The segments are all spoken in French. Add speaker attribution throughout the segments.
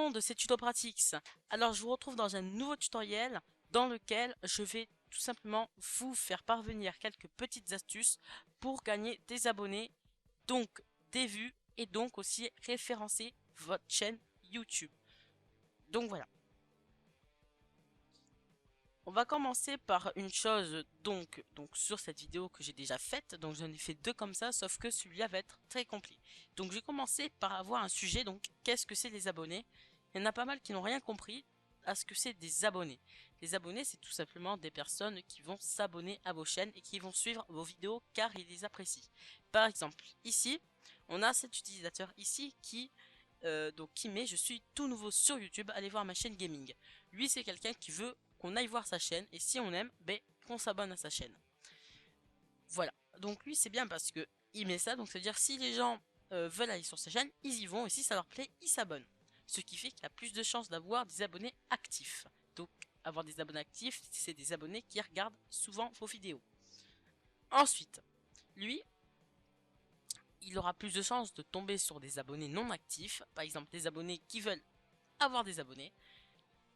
Speaker 1: monde, c'est Tuto Pratics. Alors je vous retrouve dans un nouveau tutoriel dans lequel je vais tout simplement vous faire parvenir quelques petites astuces pour gagner des abonnés, donc des vues et donc aussi référencer votre chaîne YouTube. Donc voilà. On va commencer par une chose donc sur cette vidéo que j'ai déjà faite. Donc j'en ai fait deux comme ça, sauf que celui-là va être très complet. Donc je vais commencer par avoir un sujet. Donc qu'est-ce que c'est les abonnés? Il y en a pas mal qui n'ont rien compris à ce que c'est des abonnés. Les abonnés, c'est tout simplement des personnes qui vont s'abonner à vos chaînes et qui vont suivre vos vidéos car ils les apprécient. Par exemple, ici, on a cet utilisateur ici qui met je suis tout nouveau sur YouTube, allez voir ma chaîne gaming. Lui, c'est quelqu'un qui veut qu'on aille voir sa chaîne et si on aime, ben, qu'on s'abonne à sa chaîne. Voilà. Donc lui, c'est bien parce que il met ça, donc ça veut dire si les gens veulent aller sur sa chaîne, ils y vont et si ça leur plaît, ils s'abonnent. Ce qui fait qu'il a plus de chances d'avoir des abonnés actifs. Donc avoir des abonnés actifs, c'est des abonnés qui regardent souvent vos vidéos. Ensuite, lui, il aura plus de chances de tomber sur des abonnés non actifs, par exemple des abonnés qui veulent avoir des abonnés.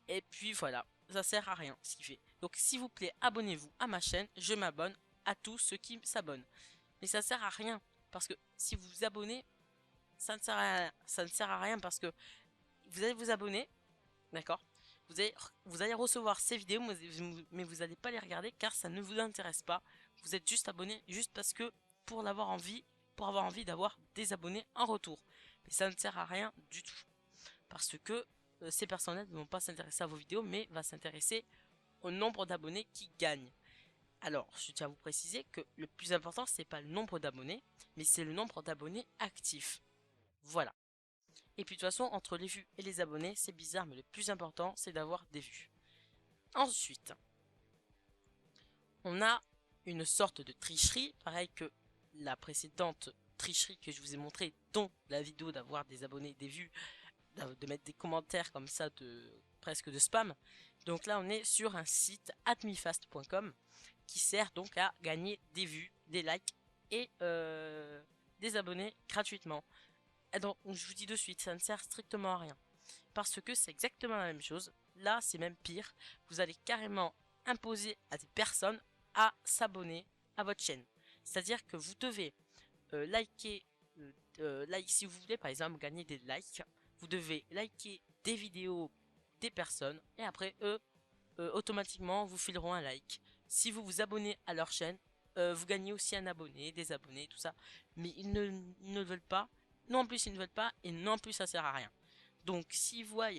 Speaker 1: Et puis voilà, ça sert à rien ce qu'il fait. Donc s'il vous plaît, abonnez-vous à ma chaîne, je m'abonne à tous ceux qui s'abonnent. Mais ça sert à rien, parce que si vous vous abonnez, ça ne sert à rien. Ça ne sert à rien parce que vous allez vous abonner, d'accord, vous allez recevoir ces vidéos, mais vous n'allez pas les regarder car ça ne vous intéresse pas. Vous êtes juste abonné juste parce que pour l'avoir envie, pour avoir envie d'avoir des abonnés en retour. Mais ça ne sert à rien du tout. Parce que ces personnes-là ne vont pas s'intéresser à vos vidéos, mais va s'intéresser au nombre d'abonnés qui gagnent. Alors, je tiens à vous préciser que le plus important, c'est pas le nombre d'abonnés, mais c'est le nombre d'abonnés actifs. Voilà. Et puis de toute façon, entre les vues et les abonnés, c'est bizarre, mais le plus important, c'est d'avoir des vues. Ensuite, on a une sorte de tricherie, pareil que la précédente tricherie que je vous ai montré, dont la vidéo d'avoir des abonnés, des vues, de mettre des commentaires comme ça presque de spam. Donc là on est sur un site admifast.com qui sert donc à gagner des vues, des likes et des abonnés gratuitement. Et donc je vous dis de suite, ça ne sert strictement à rien. Parce que c'est exactement la même chose. Là c'est même pire. Vous allez carrément imposer à des personnes à s'abonner à votre chaîne. C'est-à-dire que vous devez liker, like, si vous voulez par exemple gagner des likes, vous devez liker des vidéos des personnes et après eux, automatiquement vous fileront un like. Si vous vous abonnez à leur chaîne, vous gagnez aussi un abonné, des abonnés, tout ça. Mais ils ne veulent pas, non en plus ils ne veulent pas et non en plus ça sert à rien. Donc s'ils voient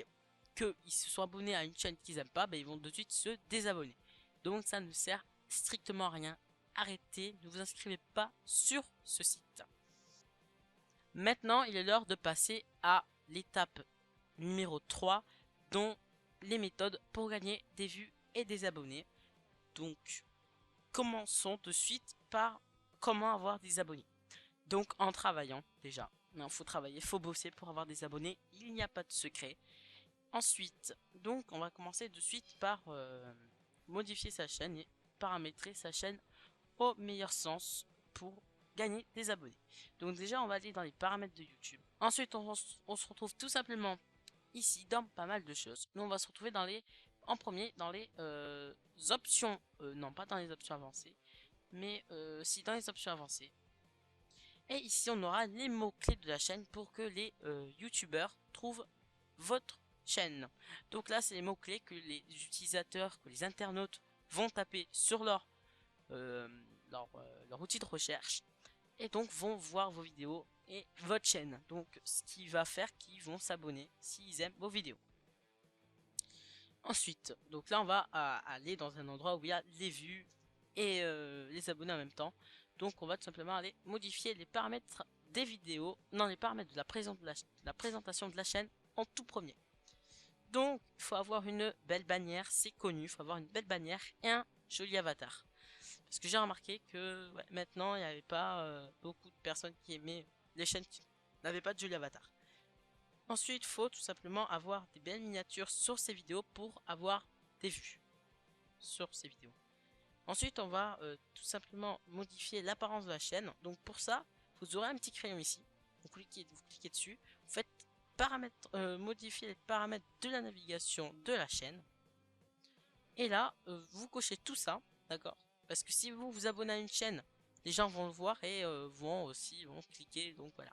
Speaker 1: qu'ils se sont abonnés à une chaîne qu'ils aiment pas, ben, ils vont de suite se désabonner. Donc ça ne sert strictement à rien. Arrêtez, ne vous inscrivez pas sur ce site. Maintenant, il est l'heure de passer à l'étape numéro 3, dont les méthodes pour gagner des vues et des abonnés. Donc, commençons de suite par comment avoir des abonnés. Donc, en travaillant, déjà. Il faut travailler, il faut bosser pour avoir des abonnés. Il n'y a pas de secret. Ensuite, donc, on va commencer de suite par modifier sa chaîne et paramétrer sa chaîne au meilleur sens pour gagner des abonnés. Donc déjà, on va aller dans les paramètres de YouTube. Ensuite, on se retrouve tout simplement ici dans pas mal de choses. Nous, on va se retrouver en premier, dans les options, non pas dans les options avancées, mais si dans les options avancées. Et ici, on aura les mots-clés de la chaîne pour que les YouTubeurs trouvent votre chaîne. Donc là, c'est les mots-clés que les utilisateurs, que les internautes vont taper sur euh, leur outil de recherche et donc vont voir vos vidéos et votre chaîne. Donc ce qui va faire qu'ils vont s'abonner s'ils aiment vos vidéos. Ensuite, donc là on va aller dans un endroit où il y a les vues et les abonnés en même temps. Donc on va tout simplement aller modifier les paramètres des vidéos, non les paramètres de la présentation de la chaîne en tout premier. Donc il faut avoir une belle bannière, c'est connu, il faut avoir une belle bannière et un joli avatar. Parce que j'ai remarqué que ouais, maintenant, il n'y avait pas beaucoup de personnes qui aimaient les chaînes qui n'avaient pas de joli avatar. Ensuite, il faut tout simplement avoir des belles miniatures sur ces vidéos pour avoir des vues sur ces vidéos. Ensuite, on va tout simplement modifier l'apparence de la chaîne. Donc pour ça, vous aurez un petit crayon ici. Vous cliquez dessus. Vous faites paramètres, modifier les paramètres de la navigation de la chaîne. Et là, vous cochez tout ça, d'accord? Parce que si vous vous abonnez à une chaîne, les gens vont le voir et vont cliquer, donc voilà.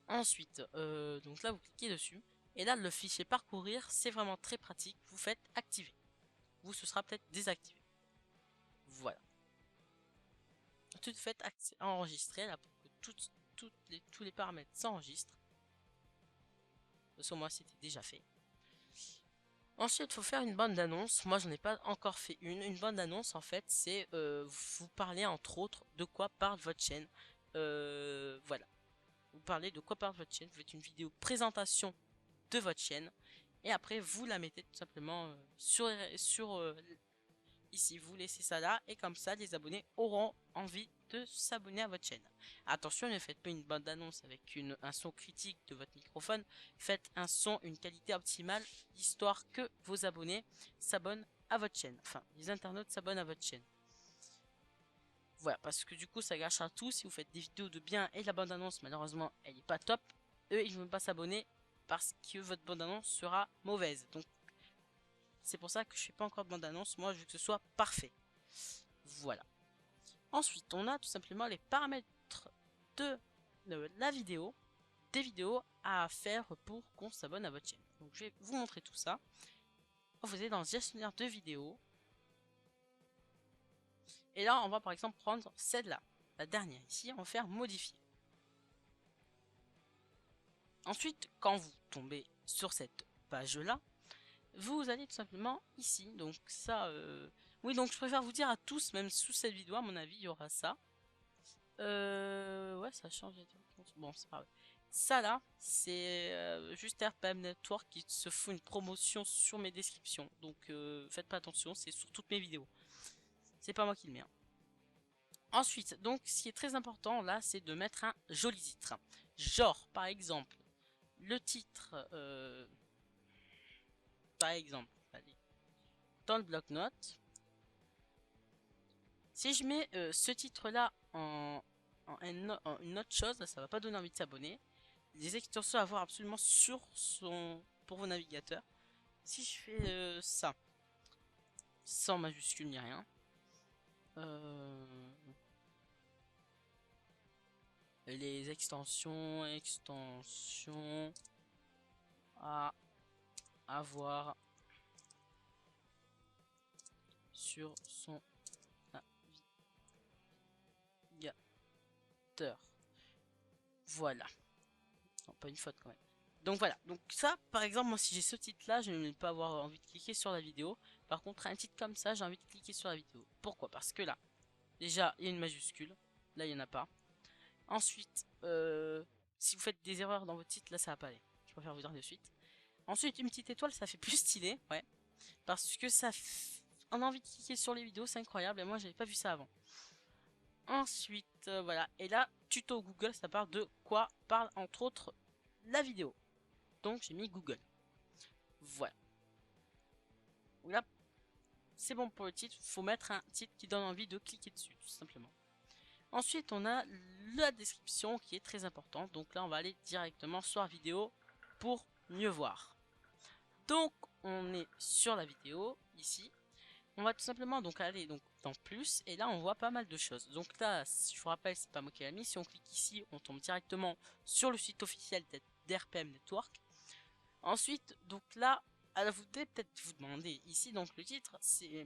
Speaker 1: Ensuite, donc là vous cliquez dessus, et là le fichier parcourir, c'est vraiment très pratique. Vous faites activer. Vous, ce sera peut-être désactivé. Voilà. Tout fait enregistrer là pour que tous les paramètres s'enregistrent. Sur moi c'était déjà fait. Ensuite, il faut faire une bande d'annonce. Moi, j'en ai pas encore fait une. Une bande d'annonce, en fait, c'est vous parlez entre autres de quoi parle votre chaîne. Voilà. Vous parlez de quoi parle votre chaîne. Vous faites une vidéo présentation de votre chaîne. Et après, vous la mettez tout simplement sur ici. Vous laissez ça là. Et comme ça, les abonnés auront envie de s'abonner à votre chaîne. Attention, ne faites pas une bande d'annonce avec un son critique de votre microphone. Faites un son, une qualité optimale, histoire que vos abonnés s'abonnent à votre chaîne. Enfin, les internautes s'abonnent à votre chaîne. Voilà, parce que du coup, ça gâchera tout. Si vous faites des vidéos de bien et la bande annonce, malheureusement, elle n'est pas top. Eux, ils ne vont pas s'abonner parce que votre bande annonce sera mauvaise. Donc, c'est pour ça que je ne fais pas encore de bande annonce. Moi, je veux que ce soit parfait. Voilà. Ensuite, on a tout simplement les paramètres de la vidéo, des vidéos à faire pour qu'on s'abonne à votre chaîne. Donc, je vais vous montrer tout ça. Vous allez dans le gestionnaire de vidéos. Et là, on va par exemple prendre celle-là, la dernière ici, on va faire modifier. Ensuite, quand vous tombez sur cette page-là, vous allez tout simplement ici. Donc ça, oui, donc je préfère vous dire à tous, même sous cette vidéo, à mon avis, il y aura ça. Ouais, ça change. Bon, c'est pas grave. Ça là, c'est juste RPM Network qui se fout une promotion sur mes descriptions. Donc faites pas attention, c'est sur toutes mes vidéos. C'est pas moi qui le mets. Hein. Ensuite, donc ce qui est très important là, c'est de mettre un joli titre. Genre, par exemple, le titre, par exemple, allez, dans le bloc-notes. Si je mets ce titre là en une autre chose, ça va pas donner envie de s'abonner. Les extensions à voir absolument pour vos navigateurs. Si je fais ça, sans majuscule ni rien, les extensions à avoir sur son navigateur. Voilà. Non, pas une faute quand même. Donc voilà, donc ça par exemple moi si j'ai ce titre là je ne vais pas avoir envie de cliquer sur la vidéo. Par contre un titre comme ça j'ai envie de cliquer sur la vidéo. Pourquoi? Parce que là déjà il y a une majuscule, là il n'y en a pas. Ensuite si vous faites des erreurs dans votre titre là ça va pas aller. Je préfère vous dire de suite. Ensuite une petite étoile ça fait plus stylé, ouais. Parce que on a envie de cliquer sur les vidéos, c'est incroyable et moi j'avais pas vu ça avant. Ensuite voilà, et là tuto Google ça parle de quoi parle entre autres la vidéo. Donc j'ai mis Google. Voilà. Là, c'est bon pour le titre. Il faut mettre un titre qui donne envie de cliquer dessus, tout simplement. Ensuite, on a la description qui est très importante. Donc là, on va aller directement sur la vidéo pour mieux voir. Donc, on est sur la vidéo, ici. On va tout simplement donc aller dans plus. Et là, on voit pas mal de choses. Donc là, je vous rappelle, c'est pas moi qui l'ai mis. Si on clique ici, on tombe directement sur le site officiel d'RPM Network. Ensuite, donc là, alors vous devez peut-être vous demander ici, donc le titre, c'est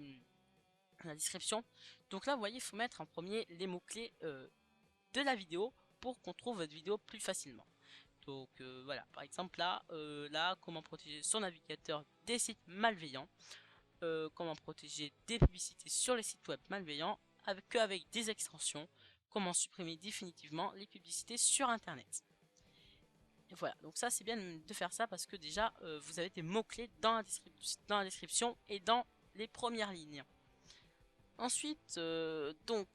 Speaker 1: la description. Donc là, vous voyez, il faut mettre en premier les mots-clés de la vidéo pour qu'on trouve votre vidéo plus facilement. Donc voilà, par exemple là, comment protéger son navigateur des sites malveillants, comment protéger des publicités sur les sites web malveillants avec des extensions, comment supprimer définitivement les publicités sur internet. Et voilà, donc ça c'est bien de faire ça parce que déjà vous avez des mots-clés dans la description et dans les premières lignes. Ensuite, donc,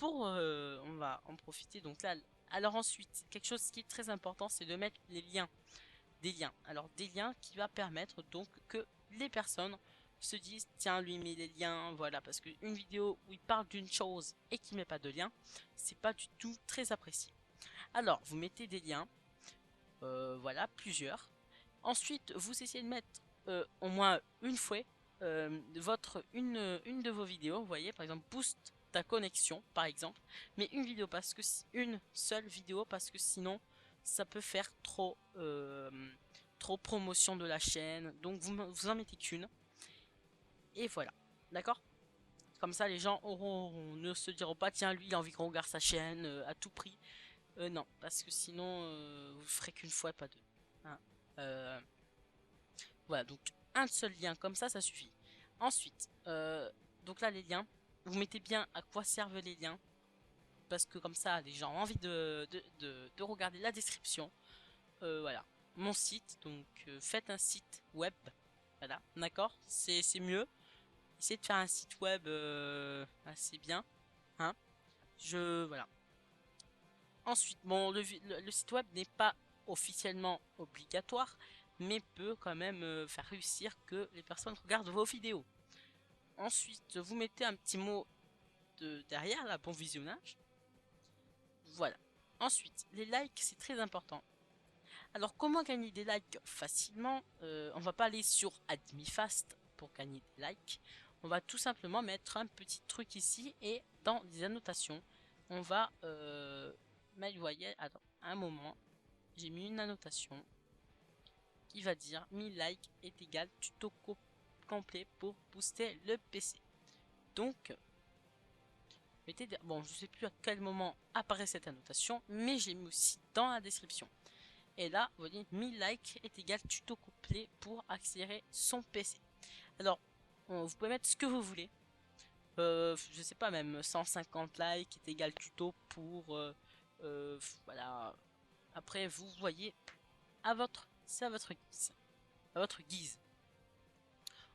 Speaker 1: on va en profiter, donc là, alors ensuite, quelque chose qui est très important, c'est de mettre des liens. Alors des liens qui va permettre donc que les personnes se disent, tiens, lui met des liens, voilà, parce qu'une vidéo où il parle d'une chose et qui met pas de lien, c'est pas du tout très apprécié. Alors, vous mettez des liens. voilà, plusieurs. Ensuite, vous essayez de mettre au moins une fois une de vos vidéos, vous voyez, par exemple, boost ta connexion, par exemple, mais une vidéo parce que une seule vidéo parce que sinon ça peut faire trop promotion de la chaîne, donc vous en mettez qu'une et voilà, d'accord. Comme ça, les gens ne se diront pas, tiens, lui, il a envie qu'on regarde sa chaîne à tout prix. Non, parce que sinon, vous ferez qu'une fois, pas deux. Hein. Voilà, donc un seul lien comme ça suffit. Ensuite, donc là, les liens, vous mettez bien à quoi servent les liens. Parce que comme ça, les gens ont envie de regarder la description. Voilà, mon site, donc faites un site web. Voilà, d'accord, c'est mieux. Essayez de faire un site web assez bien. Hein. Voilà. Ensuite, bon, le site web n'est pas officiellement obligatoire, mais peut quand même faire réussir que les personnes regardent vos vidéos. Ensuite, vous mettez un petit mot derrière, là, bon visionnage. Voilà. Ensuite, les likes, c'est très important. Alors, comment gagner des likes facilement? On va pas aller sur AdmiFast pour gagner des likes. On va tout simplement mettre un petit truc ici et dans les annotations, on va vous voyez, attends, un moment, j'ai mis une annotation qui va dire 1000 likes est égal tuto complet pour booster le PC. Donc, bon, je sais plus à quel moment apparaît cette annotation, mais j'ai mis aussi dans la description. Et là, vous voyez, 1000 likes est égal tuto complet pour accélérer son PC. Alors, vous pouvez mettre ce que vous voulez. Je sais pas, même 150 likes est égal tuto pour... voilà. Après, vous voyez, c'est à votre guise. À votre guise.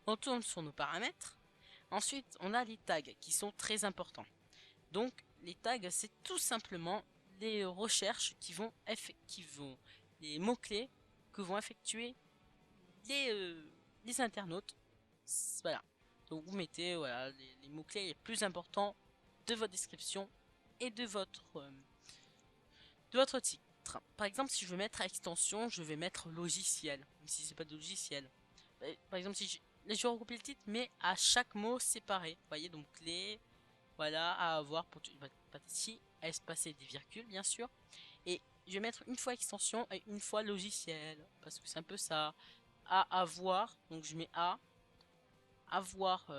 Speaker 1: On tourne sur nos paramètres. Ensuite, on a les tags qui sont très importants. Donc, les tags, c'est tout simplement les recherches les mots-clés que vont effectuer les internautes. Voilà. Donc, vous mettez voilà, les mots-clés les plus importants de votre description et de votre titre. Par exemple, si je veux mettre extension, je vais mettre logiciel, même si c'est pas de logiciel. Par exemple, si je vais regrouper le titre, mais à chaque mot séparé. Vous voyez, donc clé, voilà, à avoir pour ici, espacer des virgules, bien sûr. Et je vais mettre une fois extension et une fois logiciel, parce que c'est un peu ça. À avoir, donc je mets à avoir,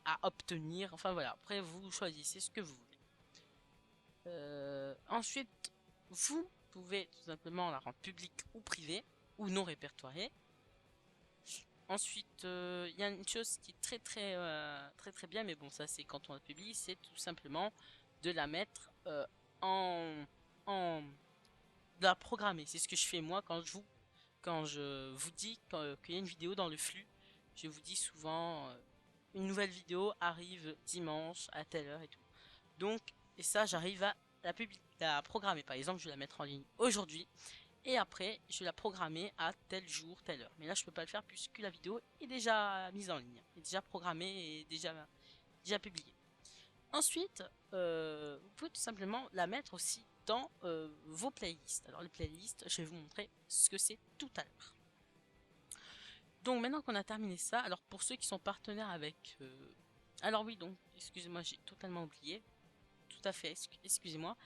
Speaker 1: à obtenir. Enfin voilà, après vous choisissez ce que vous voulez. Ensuite, vous pouvez tout simplement la rendre publique ou privée ou non répertoriée. Ensuite, il y a une chose qui est très bien, mais bon, ça c'est quand on la publie, c'est tout simplement de la mettre de la programmer. C'est ce que je fais moi quand je vous dis qu'il y a une vidéo dans le flux. Je vous dis souvent une nouvelle vidéo arrive dimanche à telle heure et tout. Donc, et ça, j'arrive à la programmer. Par exemple, je vais la mettre en ligne aujourd'hui. Et après, je vais la programmer à tel jour, telle heure. Mais là, je peux pas le faire puisque la vidéo est déjà mise en ligne, est déjà programmée et déjà publiée. Ensuite, vous pouvez tout simplement la mettre aussi dans vos playlists. Alors les playlists, je vais vous montrer ce que c'est tout à l'heure. Donc maintenant qu'on a terminé ça, alors pour ceux qui sont partenaires avec... alors oui, donc, excusez-moi, j'ai totalement oublié. Tout à fait, excusez-moi.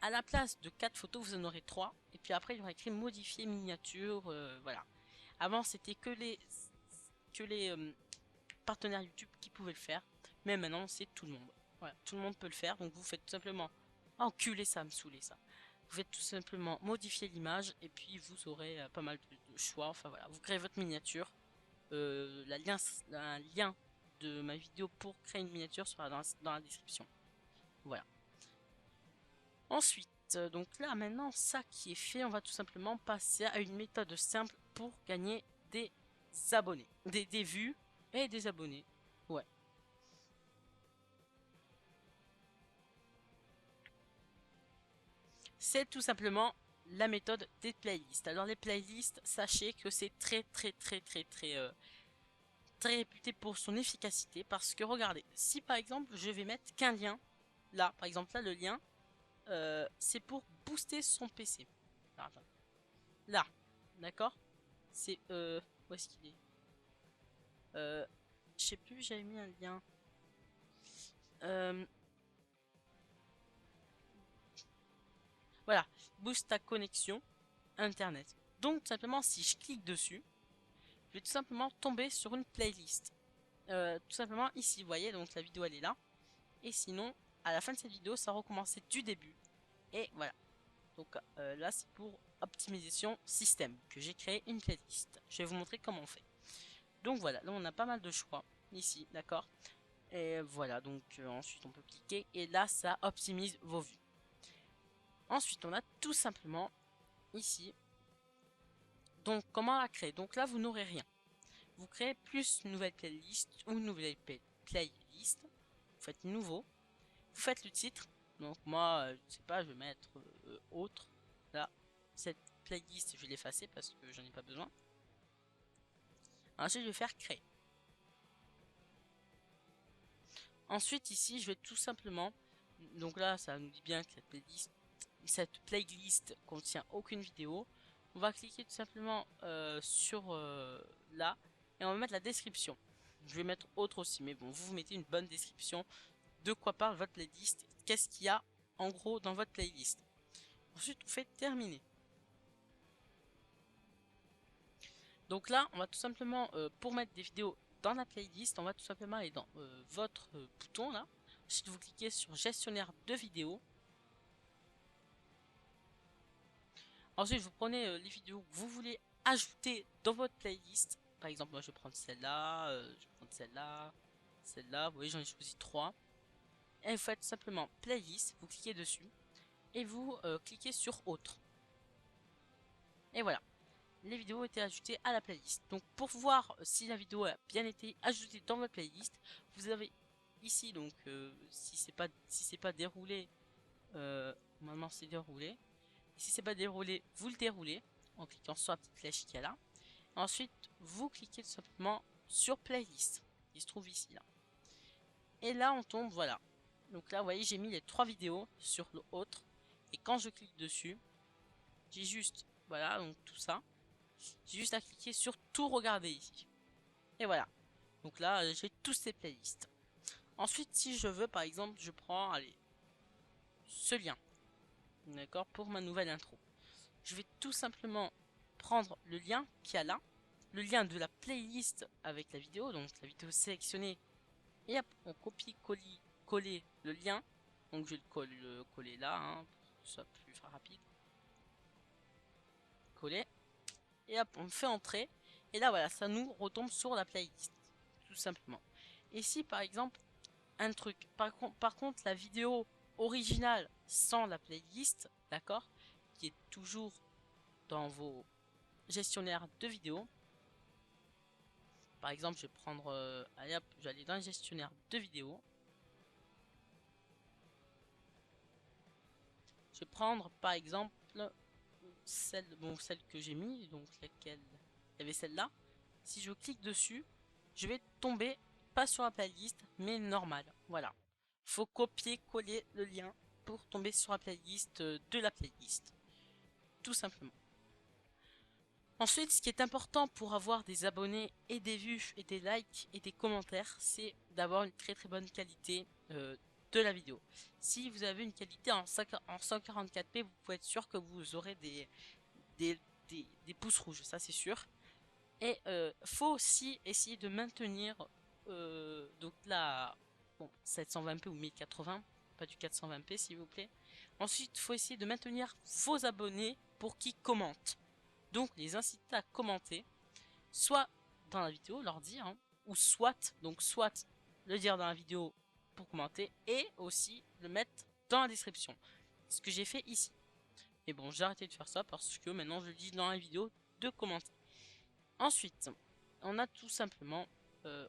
Speaker 1: À la place de 4 photos, vous en aurez 3. Et puis après, il y aura écrit modifier miniature. Voilà. Avant, c'était que les partenaires YouTube qui pouvaient le faire. Mais maintenant, c'est tout le monde. Voilà, tout le monde peut le faire. Donc vous faites tout simplement... Enculé, ça me saoulait ça. Vous faites tout simplement modifier l'image. Et puis vous aurez pas mal de choix. Enfin voilà, vous créez votre miniature. Un lien de ma vidéo pour créer une miniature sera dans la description. Voilà. Ensuite, donc là maintenant, ça qui est fait, on va tout simplement passer à une méthode simple pour gagner des abonnés, des vues et des abonnés. Ouais. C'est tout simplement la méthode des playlists. Alors les playlists, sachez que c'est très réputé pour son efficacité parce que regardez, si par exemple je vais mettre qu'un lien, là par exemple là le lien, c'est pour booster son PC. Alors, là, d'accord? C'est où est-ce qu'il est? Je sais plus, j'avais mis un lien. Voilà, booste ta connexion internet. Donc tout simplement, si je clique dessus, je vais tout simplement tomber sur une playlist. Tout simplement ici, vous voyez, donc la vidéo elle est là. Et sinon, à la fin de cette vidéo, ça recommençait du début. Et voilà. Donc là, c'est pour optimisation système que j'ai créé une playlist. Je vais vous montrer comment on fait. Donc voilà, là on a pas mal de choix ici, d'accord. Et voilà, donc ensuite on peut cliquer et là ça optimise vos vues. Ensuite on a tout simplement ici, donc comment la créer. Donc là vous n'aurez rien. Vous créez plus une nouvelle playlist ou une nouvelle playlist. Vous faites nouveau. Vous faites le titre. Donc moi, je sais pas, je vais mettre autre. Là, cette playlist, je vais l'effacer parce que j'en ai pas besoin. Ensuite, je vais faire créer. Ensuite, ici, je vais tout simplement. Donc là, ça nous dit bien que cette playlist contient aucune vidéo. On va cliquer tout simplement sur là et on va mettre la description. Je vais mettre autre aussi, mais bon, vous mettez une bonne description de quoi parle votre playlist, qu'est-ce qu'il y a en gros dans votre playlist. Ensuite, on fait terminer. Donc là, on va tout simplement, pour mettre des vidéos dans la playlist, on va tout simplement aller dans votre bouton là. Ensuite, vous cliquez sur gestionnaire de vidéos. Ensuite, vous prenez les vidéos que vous voulez ajouter dans votre playlist. Par exemple, moi je vais prendre celle-là, je vais prendre celle-là, celle-là. Vous voyez, j'en ai choisi 3. Et vous faites simplement playlist, vous cliquez dessus et vous cliquez sur autre. Et voilà, les vidéos ont été ajoutées à la playlist. Donc pour voir si la vidéo a bien été ajoutée dans votre playlist, vous avez ici donc si c'est pas déroulé, normalement c'est déroulé. Et si c'est pas déroulé, vous le déroulez en cliquant sur la petite flèche qui est là. Ensuite, vous cliquez tout simplement sur playlist qui se trouve ici là. Et là on tombe, voilà. Donc là vous voyez j'ai mis les 3 vidéos sur l'autre. Et quand je clique dessus, j'ai juste, voilà, donc tout ça. J'ai juste à cliquer sur tout regarder ici. Et voilà. Donc là, j'ai tous ces playlists. Ensuite, si je veux, par exemple, je prends, allez, ce lien. D'accord, pour ma nouvelle intro. Je vais tout simplement prendre le lien qu'il y a là. Le lien de la playlist avec la vidéo. Donc la vidéo sélectionnée. Et hop, on copie-coller le lien. Donc je vais le coller là, hein, pour que ce soit plus rapide. Coller. Et hop, on fait entrer. Et là, voilà, ça nous retombe sur la playlist. Tout simplement. Et si, par exemple, un truc, par contre, la vidéo originale sans la playlist, d'accord, qui est toujours dans vos gestionnaires de vidéos. Par exemple, je vais prendre, allez hop, je vais aller dans le gestionnaire de vidéos. Je vais prendre, par exemple, celle que j'ai mis, donc laquelle, il y avait celle-là. Si je clique dessus, je vais tomber pas sur la playlist, mais normal. Voilà. Faut copier-coller le lien pour tomber sur la playlist de la playlist. Tout simplement. Ensuite, ce qui est important pour avoir des abonnés et des vues et des likes et des commentaires, c'est d'avoir une très bonne qualité de la vidéo. Si vous avez une qualité en 144p, vous pouvez être sûr que vous aurez des, pouces rouges, ça c'est sûr. Et faut aussi essayer de maintenir donc là, bon, 720p ou 1080, pas du 420p s'il vous plaît. Ensuite, faut essayer de maintenir vos abonnés pour qu'ils commentent. Donc les inciter à commenter, soit dans la vidéo, leur dire, hein, ou soit le dire dans la vidéo pour commenter, et aussi le mettre dans la description. Ce que j'ai fait ici. Mais bon, j'ai arrêté de faire ça parce que maintenant je dis dans la vidéo de commenter. Ensuite, on a tout simplement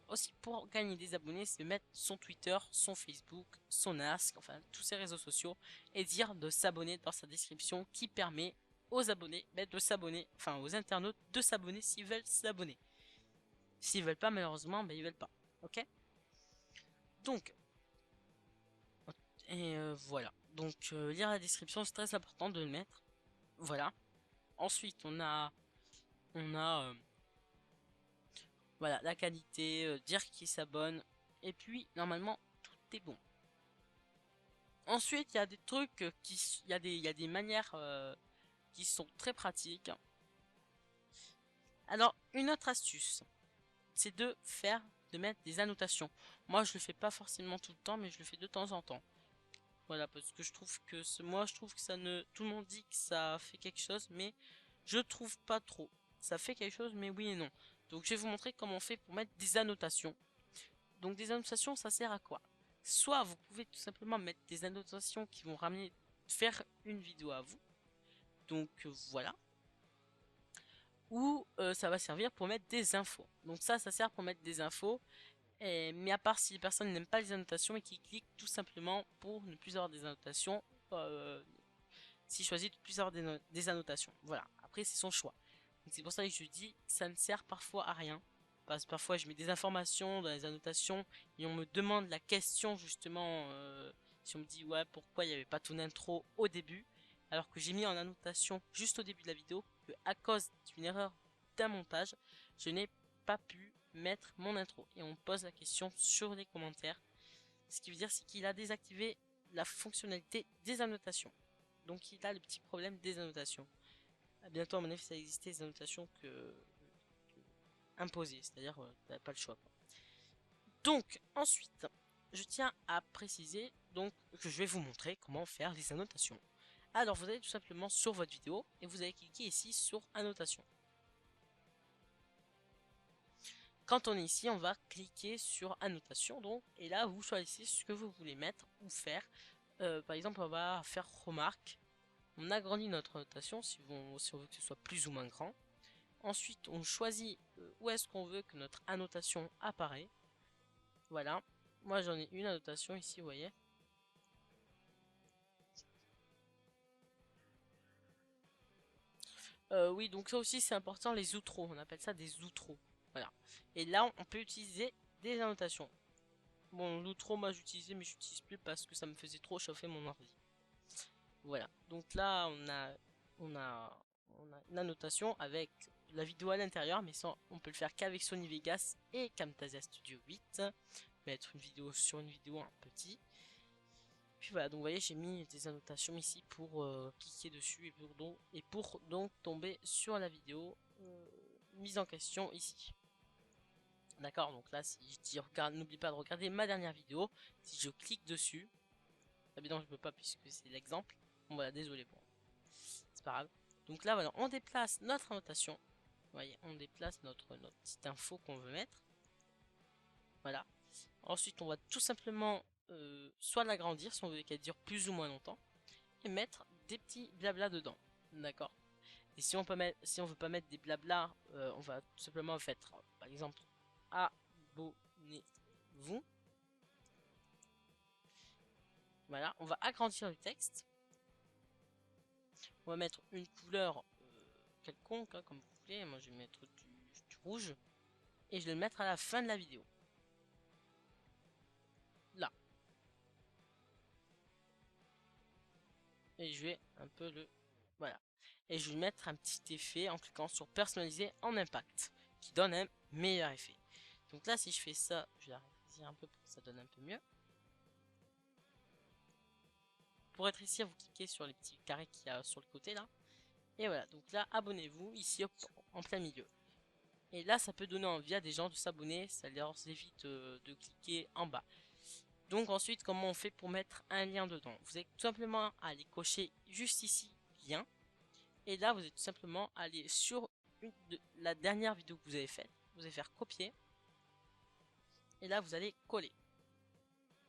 Speaker 1: aussi pour gagner des abonnés, c'est mettre son Twitter, son Facebook, son Ask, enfin tous ces réseaux sociaux, et dire de s'abonner dans sa description qui permet aux abonnés de s'abonner, enfin aux internautes de s'abonner s'ils veulent s'abonner. S'ils veulent pas, malheureusement, ils veulent pas. Ok. Donc, et voilà. Donc lire la description, c'est très important de le mettre. Voilà. Ensuite, on a voilà, la qualité, dire qui s'abonne, et puis normalement tout est bon. Ensuite, il y a des trucs il y a des manières qui sont très pratiques. Alors, une autre astuce, c'est de mettre des annotations. Moi, je le fais pas forcément tout le temps, mais je le fais de temps en temps. Voilà, parce que je trouve que moi, je trouve que ça ne, tout le monde dit que ça fait quelque chose, mais je trouve pas trop. Ça fait quelque chose, mais oui et non. Donc, je vais vous montrer comment on fait pour mettre des annotations. Donc, des annotations, ça sert à quoi? Soit vous pouvez tout simplement mettre des annotations qui vont faire une vidéo à vous. Donc, voilà. Ou ça va servir pour mettre des infos. Donc ça sert pour mettre des infos. Mais à part si les personnes n'aiment pas les annotations et qui cliquent tout simplement pour ne plus avoir des annotations, s'ils choisissent de plus avoir des annotations. Voilà, après c'est son choix. C'est pour ça que je dis ça ne sert parfois à rien. Parce que parfois je mets des informations dans les annotations et on me demande la question justement si on me dit ouais pourquoi il n'y avait pas ton intro au début alors que j'ai mis en annotation juste au début de la vidéo que à cause d'une erreur d'un montage je n'ai pas pu mettre mon intro et on me pose la question sur les commentaires. Ce qui veut dire c'est qu'il a désactivé la fonctionnalité des annotations. Donc il a le petit problème des annotations. Bientôt à mon avis ça existait des annotations imposées, c'est-à-dire t'avais pas le choix quoi. Donc ensuite je tiens à préciser donc que je vais vous montrer comment faire les annotations. Alors vous allez tout simplement sur votre vidéo et vous allez cliquer ici sur annotation. Quand on est ici, on va cliquer sur annotation donc et là vous choisissez ce que vous voulez mettre ou faire. Par exemple on va faire remarque. On agrandit notre annotation si on veut que ce soit plus ou moins grand. Ensuite on choisit où est-ce qu'on veut que notre annotation apparaît. Voilà, moi j'en ai une annotation ici, vous voyez. Oui, donc ça aussi c'est important, les outros, on appelle ça des outros. Voilà. Et là on peut utiliser des annotations. Bon, l'outro moi j'utilisais mais j'utilise plus parce que ça me faisait trop chauffer mon ordi. Voilà, donc là on a une annotation avec la vidéo à l'intérieur, mais ça on peut le faire qu'avec Sony Vegas et Camtasia Studio 8. Mettre une vidéo sur une vidéo un petit. Puis voilà, donc vous voyez j'ai mis des annotations ici pour cliquer dessus et pour donc tomber sur la vidéo mise en question ici. D'accord, donc là si je dis regarde, n'oublie pas de regarder ma dernière vidéo, si je clique dessus, évidemment je peux pas puisque c'est l'exemple. Bon voilà, désolé, bon, c'est pas grave. Donc là voilà, on déplace notre annotation. Vous voyez, on déplace notre petite info qu'on veut mettre. Voilà. Ensuite on va tout simplement soit l'agrandir si on veut qu'elle dure plus ou moins longtemps. Et mettre des petits blabla dedans. D'accord. Et si on veut pas mettre des blabla, on va tout simplement faire par exemple abonnez-vous. Voilà, on va agrandir le texte. On va mettre une couleur quelconque, hein, comme vous voulez. Moi, je vais mettre du rouge. Et je vais le mettre à la fin de la vidéo. Là. Et je vais un peu le... Voilà. Et je vais mettre un petit effet en cliquant sur personnaliser en impact. Qui donne un meilleur effet. Donc là, si je fais ça, je vais rétrécir un peu pour que ça donne un peu mieux. Pour rétrécir, vous cliquez sur les petits carrés qu'il y a sur le côté là. Et voilà, donc là, abonnez-vous, ici hop, en plein milieu. Et là, ça peut donner envie à des gens de s'abonner, ça leur évite de cliquer en bas. Donc ensuite, comment on fait pour mettre un lien dedans? Vous avez tout simplement à aller cocher juste ici, lien. Et là, vous allez tout simplement aller sur la dernière vidéo que vous avez faite. Vous allez faire copier. Et là, vous allez coller.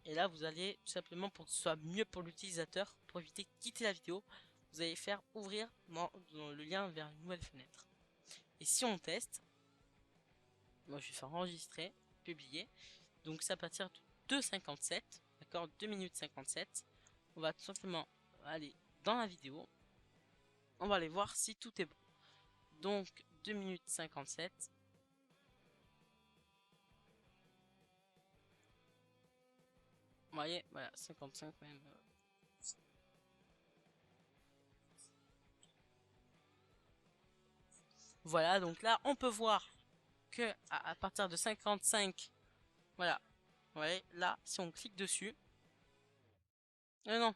Speaker 1: Et là, vous allez tout simplement, pour que ce soit mieux pour l'utilisateur, pour éviter de quitter la vidéo, vous allez faire ouvrir dans le lien vers une nouvelle fenêtre. Et si on teste, moi je vais faire enregistrer, publier. Donc c'est à partir de 2,57, d'accord, 2 minutes 57. On va tout simplement aller dans la vidéo. On va aller voir si tout est bon. Donc 2 minutes 57. Vous voyez, voilà, 55 même. Voilà, donc là, on peut voir que à partir de 55, voilà, ouais, là, si on clique dessus, non,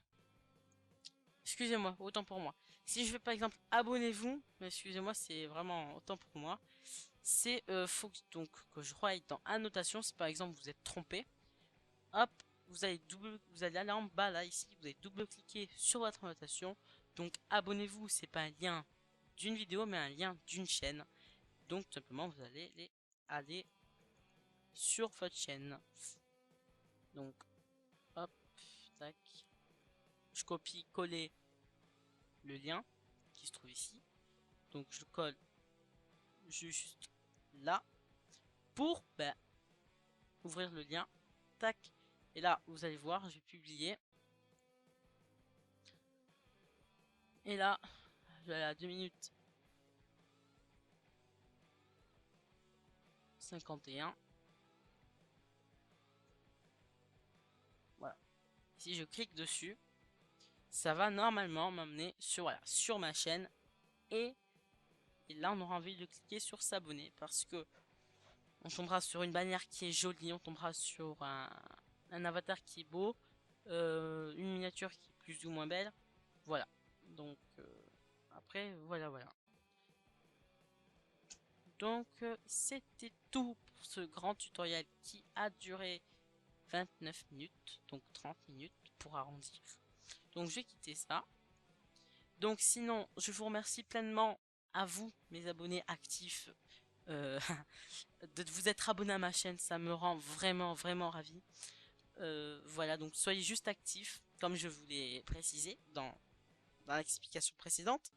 Speaker 1: excusez-moi, autant pour moi. Si je fais par exemple abonnez-vous, mais excusez-moi, c'est vraiment autant pour moi. C'est faut donc que je crois dans annotation, si par exemple vous êtes trompé, hop, vous allez aller en bas là ici, vous allez double-cliquer sur votre annotation. Donc abonnez-vous, c'est pas un lien d'une vidéo, mais un lien d'une chaîne. Donc tout simplement vous allez aller sur votre chaîne. Donc hop, tac, je copie-coller le lien qui se trouve ici. Donc je colle juste là pour ouvrir le lien. Tac. Et là, vous allez voir, je vais publier. Et là, je vais aller à 2 minutes 51. Voilà. Si je clique dessus, ça va normalement m'amener sur, voilà, sur ma chaîne. Et là, on aura envie de cliquer sur s'abonner parce que on tombera sur une bannière qui est jolie, on tombera sur un avatar qui est beau, une miniature qui est plus ou moins belle. Voilà. Donc, après, voilà. Donc, c'était tout pour ce grand tutoriel qui a duré 29 minutes, donc 30 minutes pour arrondir. Donc, je vais quitter ça. Donc, sinon, je vous remercie pleinement à vous, mes abonnés actifs, euh, de vous être abonnés à ma chaîne. Ça me rend vraiment ravi. Voilà, donc soyez juste actifs, comme je vous l'ai précisé dans l'explication précédente.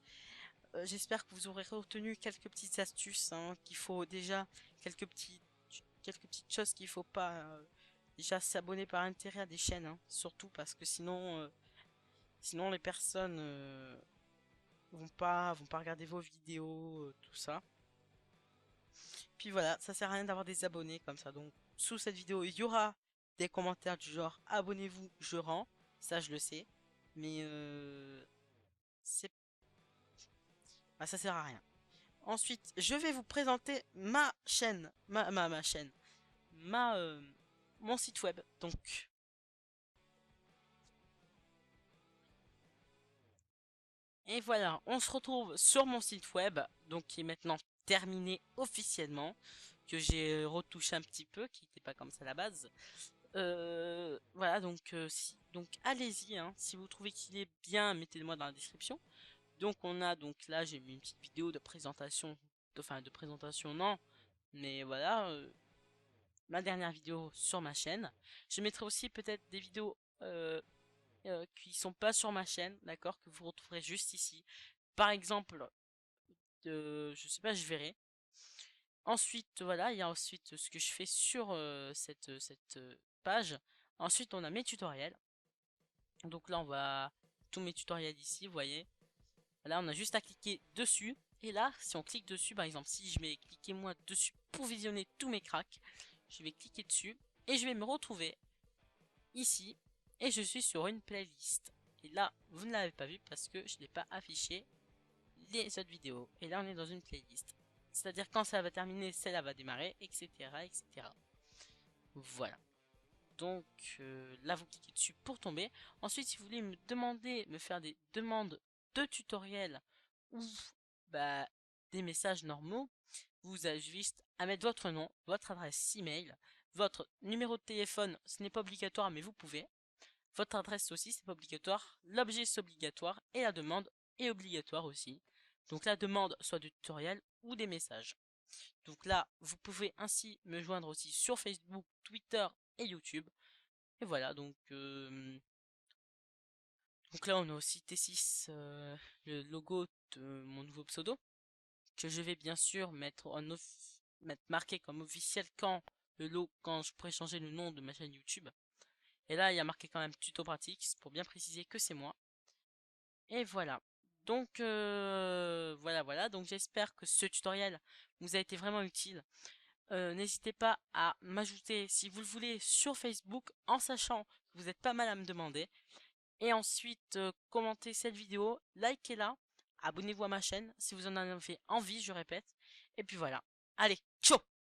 Speaker 1: J'espère que vous aurez retenu quelques petites astuces, hein, qu'il faut déjà, quelques petites choses qu'il faut pas déjà s'abonner par intérêt à des chaînes, hein, surtout parce que sinon les personnes vont pas regarder vos vidéos, tout ça. Puis voilà, ça sert à rien d'avoir des abonnés comme ça. Donc sous cette vidéo, il y aura des commentaires du genre abonnez-vous, je rends, ça je le sais, mais c'est ça sert à rien. Ensuite, je vais vous présenter ma chaîne, ma chaîne, ma mon site web. Donc et voilà, on se retrouve sur mon site web, donc qui est maintenant terminé officiellement, que j'ai retouché un petit peu, qui n'était pas comme ça à la base. Voilà, donc allez-y, hein, si vous trouvez qu'il est bien, mettez-le-moi dans la description. Donc on a donc là j'ai mis une petite vidéo de présentation, enfin de présentation non, mais voilà, ma dernière vidéo sur ma chaîne. Je mettrai aussi peut-être des vidéos qui sont pas sur ma chaîne, d'accord, que vous retrouverez juste ici. Par exemple, je sais pas, je verrai. Ensuite, voilà, il y a ensuite ce que je fais sur cette page. Ensuite, on a mes tutoriels. Donc là, on va tous mes tutoriels ici, vous voyez. Là, on a juste à cliquer dessus. Et là, si on clique dessus, par exemple, si je vais cliquer moi dessus pour visionner tous mes cracks, je vais cliquer dessus et je vais me retrouver ici et je suis sur une playlist. Et là, vous ne l'avez pas vu parce que je n'ai pas affiché les autres vidéos. Et là, on est dans une playlist. C'est-à-dire quand ça va terminer, celle-là va démarrer, etc., etc. Voilà. Donc là, vous cliquez dessus pour tomber. Ensuite, si vous voulez me faire des demandes de tutoriels ou bah, des messages normaux, vous avez juste à mettre votre nom, votre adresse email, votre numéro de téléphone, ce n'est pas obligatoire, mais vous pouvez. Votre adresse aussi, c'est pas obligatoire. L'objet, c'est obligatoire. Et la demande est obligatoire aussi. Donc la demande, soit du tutoriel ou des messages. Donc là, vous pouvez ainsi me joindre aussi sur Facebook, Twitter et YouTube. Et voilà, donc là on a aussi T6, le logo de mon nouveau pseudo, que je vais bien sûr mettre marqué comme officiel quand je pourrai changer le nom de ma chaîne YouTube. Et là il y a marqué quand même tuto pratique, pour bien préciser que c'est moi. Et voilà. Donc voilà, donc j'espère que ce tutoriel vous a été vraiment utile. N'hésitez pas à m'ajouter si vous le voulez sur Facebook en sachant que vous êtes pas mal à me demander. Et ensuite, commentez cette vidéo, likez-la, abonnez-vous à ma chaîne si vous en avez envie, je répète. Et puis voilà. Allez, ciao!